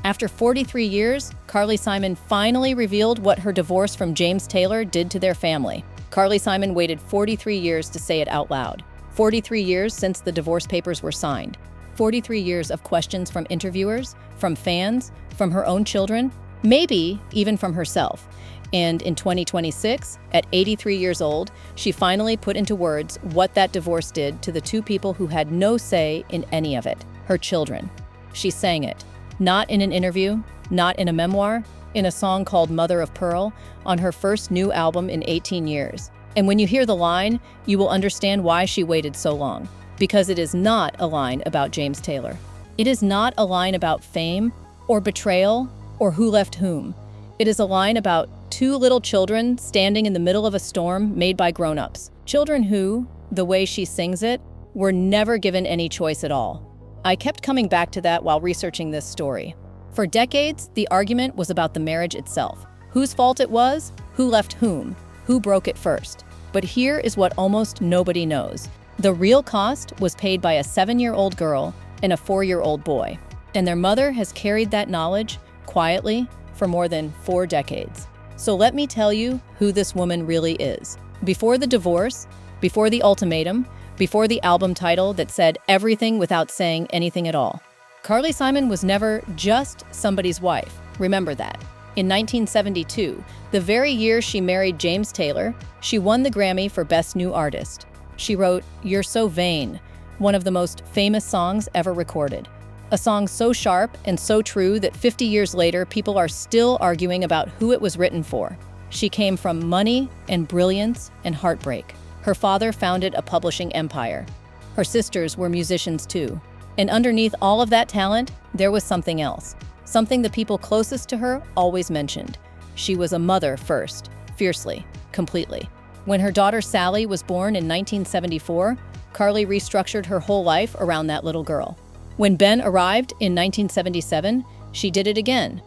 After 43 years, Carly Simon finally revealed what her divorce from James Taylor did to their family. Carly Simon waited 43 years to say it out loud. 43 years since the divorce papers were signed. 43 years of questions from interviewers, from fans, from her own children, maybe even from herself. And in 2026, at 83 years old, she finally put into words what that divorce did to the two people who had no say in any of it, her children. She sang it, not in an interview, not in a memoir, in a song called Mother of Pearl, on her first new album in 18 years. And when you hear the line, you will understand why she waited so long. Because it is not a line about James Taylor. It is not a line about fame, or betrayal, or who left whom. It is a line about two little children standing in the middle of a storm made by grown-ups. Children who, the way she sings it, were never given any choice at all. I kept coming back to that while researching this story. For decades, the argument was about the marriage itself. Whose fault it was, who left whom, who broke it first. But here is what almost nobody knows. The real cost was paid by a 7-year-old girl and a 4-year-old boy. And their mother has carried that knowledge, quietly, for more than 4 decades. So let me tell you who this woman really is. Before the divorce, before the ultimatum, before the album title that said everything without saying anything at all, Carly Simon was never just somebody's wife. Remember that. In 1972, the very year she married James Taylor, she won the Grammy for Best New Artist. She wrote "You're So Vain," one of the most famous songs ever recorded. A song so sharp and so true that 50 years later, people are still arguing about who it was written for. She came from money and brilliance and heartbreak. Her father founded a publishing empire. Her sisters were musicians too. And underneath all of that talent, there was something else. Something the people closest to her always mentioned. She was a mother first, fiercely, completely. When her daughter Sally was born in 1974, Carly restructured her whole life around that little girl. When Ben arrived in 1977, she did it again.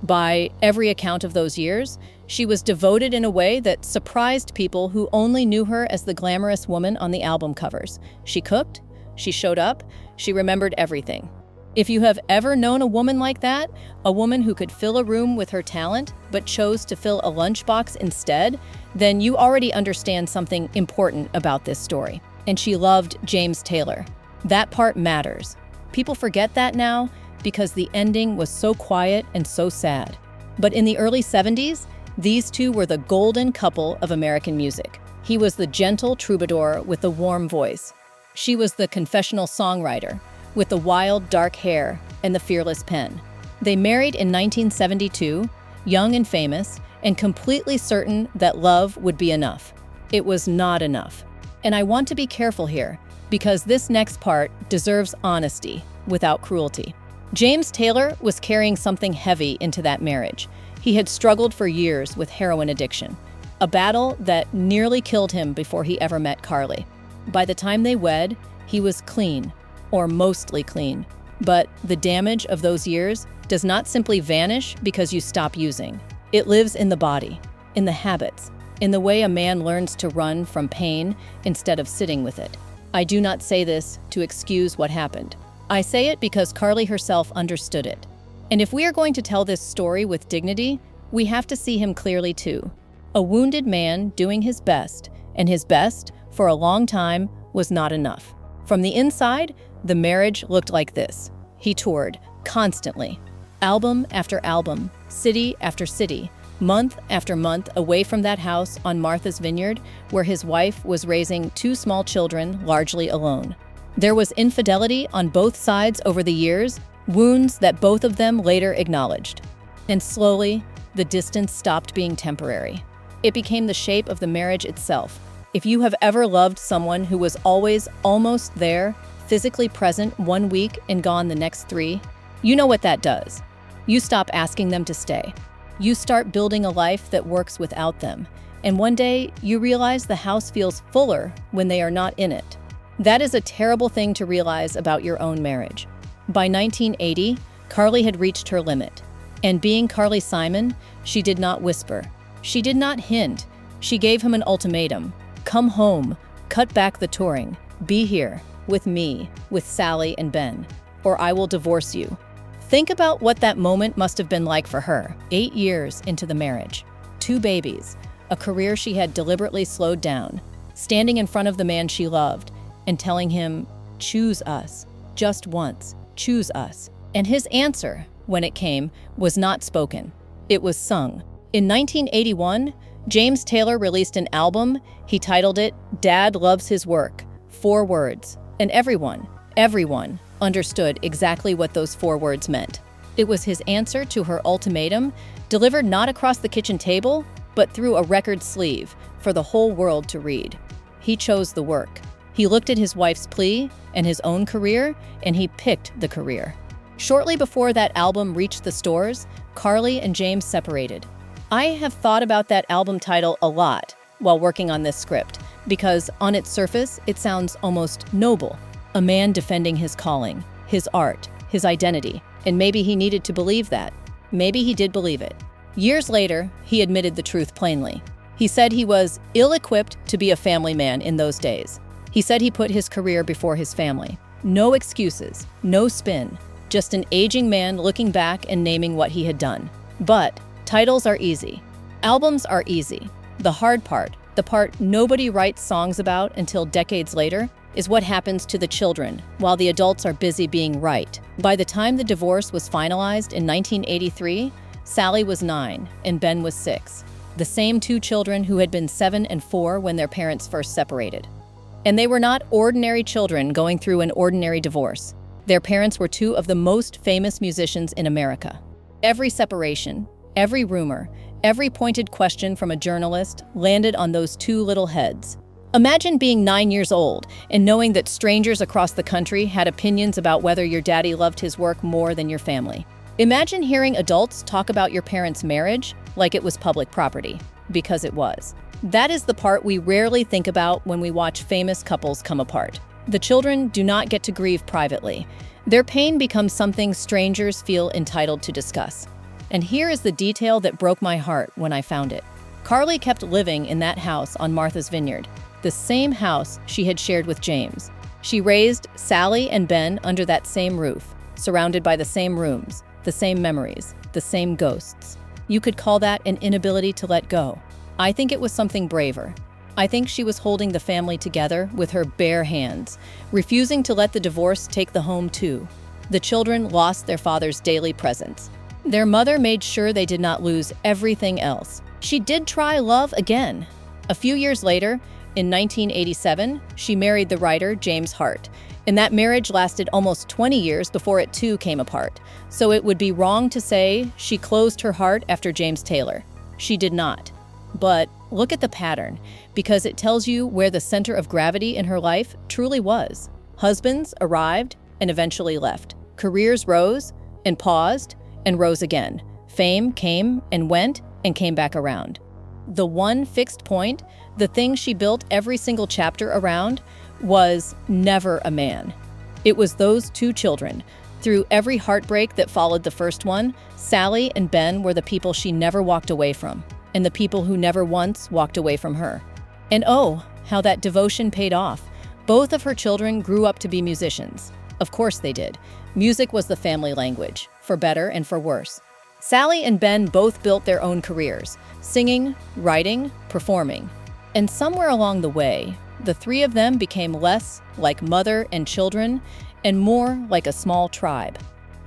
By every account of those years, she was devoted in a way that surprised people who only knew her as the glamorous woman on the album covers. She cooked, she showed up, she remembered everything. If you have ever known a woman like that, a woman who could fill a room with her talent but chose to fill a lunchbox instead, then you already understand something important about this story. And she loved James Taylor. That part matters. People forget that now because the ending was so quiet and so sad. But in the early 70s, these two were the golden couple of American music. He was the gentle troubadour with the warm voice. She was the confessional songwriter with the wild, dark hair and the fearless pen. They married in 1972, young and famous, and completely certain that love would be enough. It was not enough. And I want to be careful here, because this next part deserves honesty without cruelty. James Taylor was carrying something heavy into that marriage. He had struggled for years with heroin addiction, a battle that nearly killed him before he ever met Carly. By the time they wed, he was clean, or mostly clean. But the damage of those years does not simply vanish because you stop using. It lives in the body, in the habits, in the way a man learns to run from pain instead of sitting with it. I do not say this to excuse what happened. I say it because Carly herself understood it. And if we are going to tell this story with dignity, we have to see him clearly too. A wounded man doing his best, and his best, for a long time, was not enough. From the inside, the marriage looked like this. He toured, constantly. Album after album, city after city, month after month away from that house on Martha's Vineyard, where his wife was raising 2 small children largely alone. There was infidelity on both sides over the years, wounds that both of them later acknowledged. And slowly, the distance stopped being temporary. It became the shape of the marriage itself. If you have ever loved someone who was always almost there, physically present 1 week and gone the next 3, you know what that does. You stop asking them to stay. You start building a life that works without them. And one day, you realize the house feels fuller when they are not in it. That is a terrible thing to realize about your own marriage. By 1980, Carly had reached her limit. And being Carly Simon, she did not whisper. She did not hint. She gave him an ultimatum. Come home, cut back the touring, be here, with me, with Sally and Ben, or I will divorce you. Think about what that moment must have been like for her, 8 years into the marriage. 2 babies, a career she had deliberately slowed down, standing in front of the man she loved and telling him, "Choose us, just once, choose us." And his answer, when it came, was not spoken. It was sung. In 1981, James Taylor released an album. He titled it, "Dad Loves His Work." 4 words. And everyone understood exactly what those 4 words meant. It was his answer to her ultimatum, delivered not across the kitchen table, but through a record sleeve for the whole world to read. He chose the work. He looked at his wife's plea and his own career, and he picked the career. Shortly before that album reached the stores, Carly and James separated. I have thought about that album title a lot while working on this script, because on its surface, it sounds almost noble. A man defending his calling, his art, his identity, and maybe he needed to believe that. Maybe he did believe it. Years later, he admitted the truth plainly. He said he was ill-equipped to be a family man in those days. He said he put his career before his family. No excuses, no spin, just an aging man looking back and naming what he had done. But titles are easy. Albums are easy. The hard part, the part nobody writes songs about until decades later, is what happens to the children while the adults are busy being right. By the time the divorce was finalized in 1983, Sally was 9 and Ben was 6, the same 2 children who had been 7 and 4 when their parents first separated. And they were not ordinary children going through an ordinary divorce. Their parents were 2 of the most famous musicians in America. Every separation, every rumor, every pointed question from a journalist landed on those 2 little heads. Imagine being 9 years old and knowing that strangers across the country had opinions about whether your daddy loved his work more than your family. Imagine hearing adults talk about your parents' marriage like it was public property, because it was. That is the part we rarely think about when we watch famous couples come apart. The children do not get to grieve privately. Their pain becomes something strangers feel entitled to discuss. And here is the detail that broke my heart when I found it. Carly kept living in that house on Martha's Vineyard, the same house she had shared with James. She raised Sally and Ben under that same roof, surrounded by the same rooms, the same memories, the same ghosts. You could call that an inability to let go. I think it was something braver. I think she was holding the family together with her bare hands, refusing to let the divorce take the home too. The children lost their father's daily presence. Their mother made sure they did not lose everything else. She did try love again. A few years later, in 1987, she married the writer James Hart, and that marriage lasted almost 20 years before it too came apart. So it would be wrong to say she closed her heart after James Taylor. She did not. But look at the pattern, because it tells you where the center of gravity in her life truly was. Husbands arrived and eventually left. Careers rose and paused and rose again. Fame came and went and came back around. The one fixed point, the thing she built every single chapter around, was never a man. It was those 2 children. Through every heartbreak that followed the first one, Sally and Ben were the people she never walked away from, and the people who never once walked away from her. And oh, how that devotion paid off. Both of her children grew up to be musicians. Of course they did. Music was the family language, for better and for worse. Sally and Ben both built their own careers, singing, writing, performing. And somewhere along the way, the 3 of them became less like mother and children and more like a small tribe,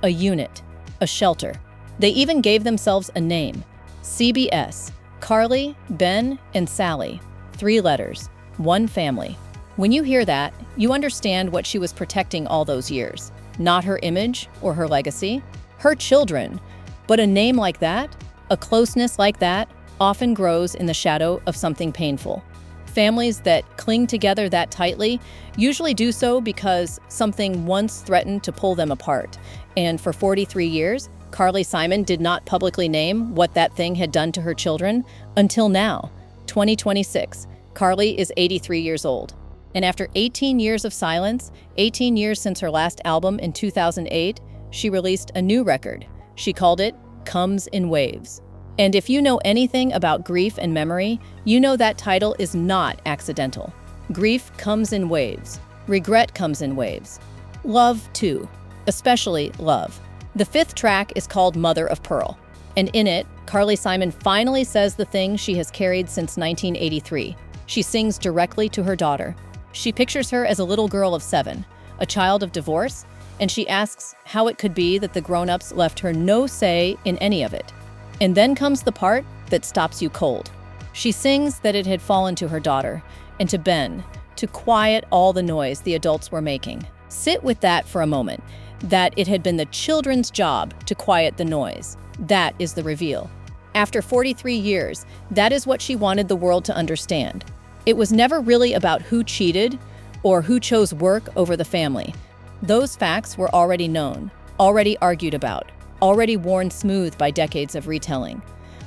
a unit, a shelter. They even gave themselves a name, CBS, Carly, Ben, and Sally. 3 letters, 1 family. When you hear that, you understand what she was protecting all those years. Not her image or her legacy, her children. But a name like that, a closeness like that, often grows in the shadow of something painful. Families that cling together that tightly usually do so because something once threatened to pull them apart. And for 43 years, Carly Simon did not publicly name what that thing had done to her children until now, 2026. Carly is 83 years old. And after 18 years of silence, 18 years since her last album in 2008, she released a new record. She called it Comes in Waves. And if you know anything about grief and memory, you know that title is not accidental. Grief comes in waves. Regret comes in waves. Love, too. Especially love. The fifth track is called Mother of Pearl, and in it, Carly Simon finally says the thing she has carried since 1983. She sings directly to her daughter. She pictures her as a little girl of 7, a child of divorce, and she asks how it could be that the grown-ups left her no say in any of it. And then comes the part that stops you cold. She sings that it had fallen to her daughter and to Ben to quiet all the noise the adults were making. Sit with that for a moment, that it had been the children's job to quiet the noise. That is the reveal. After 43 years, that is what she wanted the world to understand. It was never really about who cheated or who chose work over the family. Those facts were already known, already argued about, already worn smooth by decades of retelling.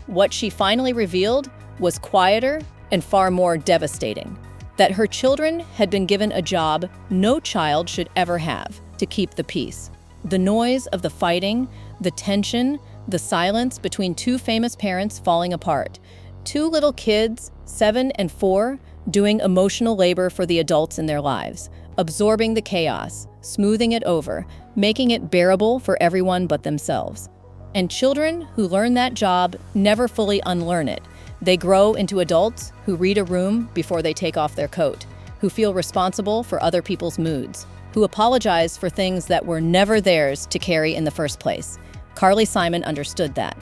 What she finally revealed was quieter and far more devastating. That her children had been given a job no child should ever have, to keep the peace. The noise of the fighting, the tension, the silence between two famous parents falling apart. Two little kids, 7 and 4, doing emotional labor for the adults in their lives, absorbing the chaos, smoothing it over, making it bearable for everyone but themselves. And children who learn that job never fully unlearn it. They grow into adults who read a room before they take off their coat, who feel responsible for other people's moods, who apologize for things that were never theirs to carry in the first place. Carly Simon understood that.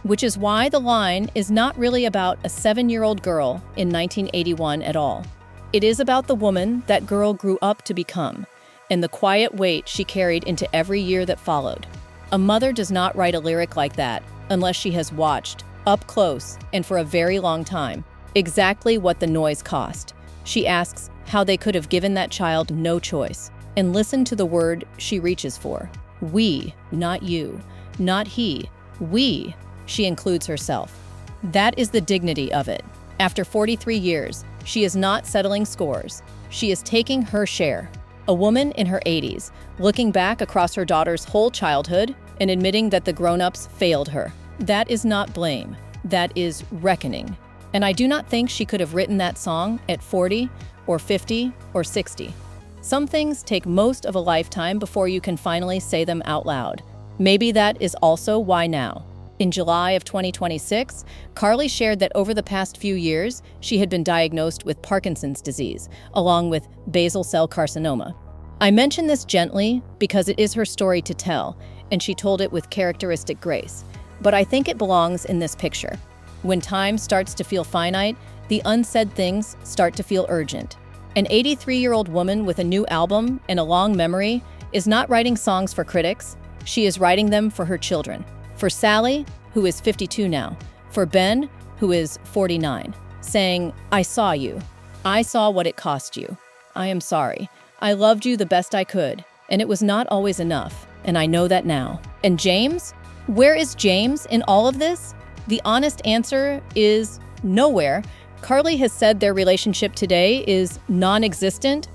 Which is why the line is not really about a 7-year-old girl in 1981 at all. It is about the woman that girl grew up to become, and the quiet weight she carried into every year that followed. A mother does not write a lyric like that unless she has watched, up close and for a very long time, exactly what the noise cost. She asks how they could have given that child no choice, and listen to the word she reaches for. We, not you, not he, we. She includes herself. That is the dignity of it. After 43 years, she is not settling scores. She is taking her share. A woman in her 80s, looking back across her daughter's whole childhood and admitting that the grown-ups failed her. That is not blame. That is reckoning. And I do not think she could have written that song at 40 or 50 or 60. Some things take most of a lifetime before you can finally say them out loud. Maybe that is also why now. In July of 2026, Carly shared that over the past few years, she had been diagnosed with Parkinson's disease, along with basal cell carcinoma. I mention this gently because it is her story to tell, and she told it with characteristic grace. But I think it belongs in this picture. When time starts to feel finite, the unsaid things start to feel urgent. An 83-year-old woman with a new album and a long memory is not writing songs for critics. She is writing them for her children. For Sally, who is 52 now. For Ben, who is 49. Saying, I saw you. I saw what it cost you. I am sorry. I loved you the best I could, and it was not always enough, and I know that now. And James? Where is James in all of this? The honest answer is nowhere. Carly has said their relationship today is non-existent.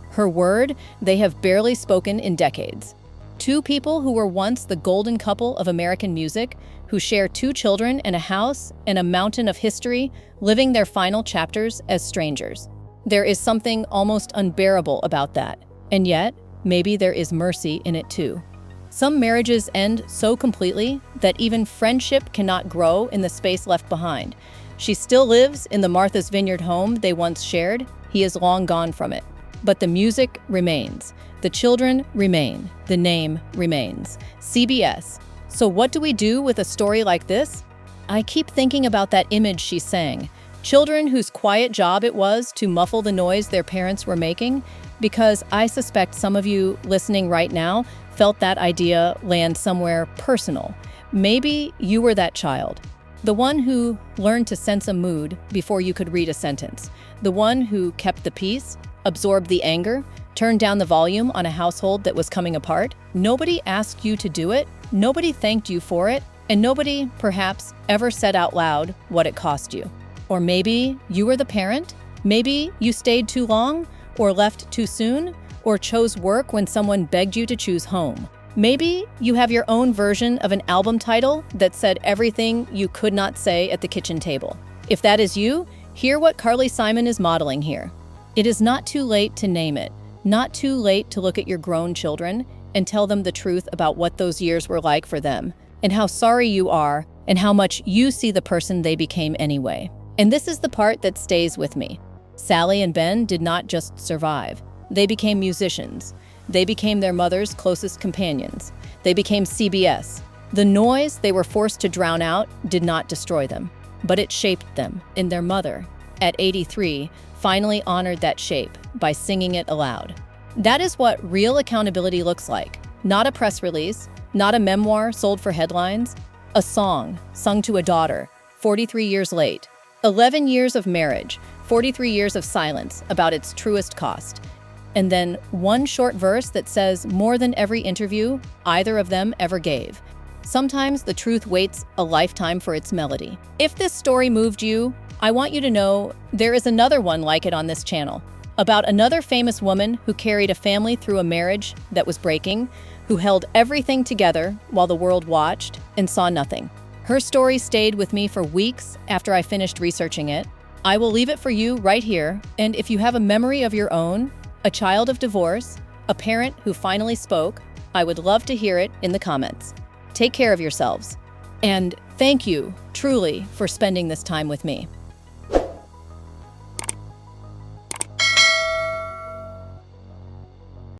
Her word, they have barely spoken in decades. Two people who were once the golden couple of American music, who share 2 children and a house and a mountain of history, living their final chapters as strangers. There is something almost unbearable about that, and yet, maybe there is mercy in it too. Some marriages end so completely that even friendship cannot grow in the space left behind. She still lives in the Martha's Vineyard home they once shared. He is long gone from it. But the music remains. The children remain. The name remains. CBS. So what do we do with a story like this? I keep thinking about that image she sang. Children whose quiet job it was to muffle the noise their parents were making, because I suspect some of you listening right now felt that idea land somewhere personal. Maybe you were that child. The one who learned to sense a mood before you could read a sentence. The one who kept the peace, absorbed the anger, turned down the volume on a household that was coming apart. Nobody asked you to do it, nobody thanked you for it, and nobody, perhaps, ever said out loud what it cost you. Or maybe you were the parent. Maybe you stayed too long, or left too soon, or chose work when someone begged you to choose home. Maybe you have your own version of an album title that said everything you could not say at the kitchen table. If that is you, hear what Carly Simon is modeling here. It is not too late to name it, not too late to look at your grown children and tell them the truth about what those years were like for them, and how sorry you are, and how much you see the person they became anyway. And this is the part that stays with me. Sally and Ben did not just survive. They became musicians. They became their mother's closest companions. They became CBS. The noise they were forced to drown out did not destroy them, but it shaped them, and their mother, at 83, finally honored that shape by singing it aloud. That is what real accountability looks like. Not a press release, not a memoir sold for headlines, a song sung to a daughter, 43 years late. 11 years of marriage, 43 years of silence about its truest cost. And then one short verse that says more than every interview either of them ever gave. Sometimes the truth waits a lifetime for its melody. If this story moved you, I want you to know there is another one like it on this channel, about another famous woman who carried a family through a marriage that was breaking, who held everything together while the world watched and saw nothing. Her story stayed with me for weeks after I finished researching it. I will leave it for you right here, and if you have a memory of your own, a child of divorce, a parent who finally spoke, I would love to hear it in the comments. Take care of yourselves. And thank you, truly, for spending this time with me.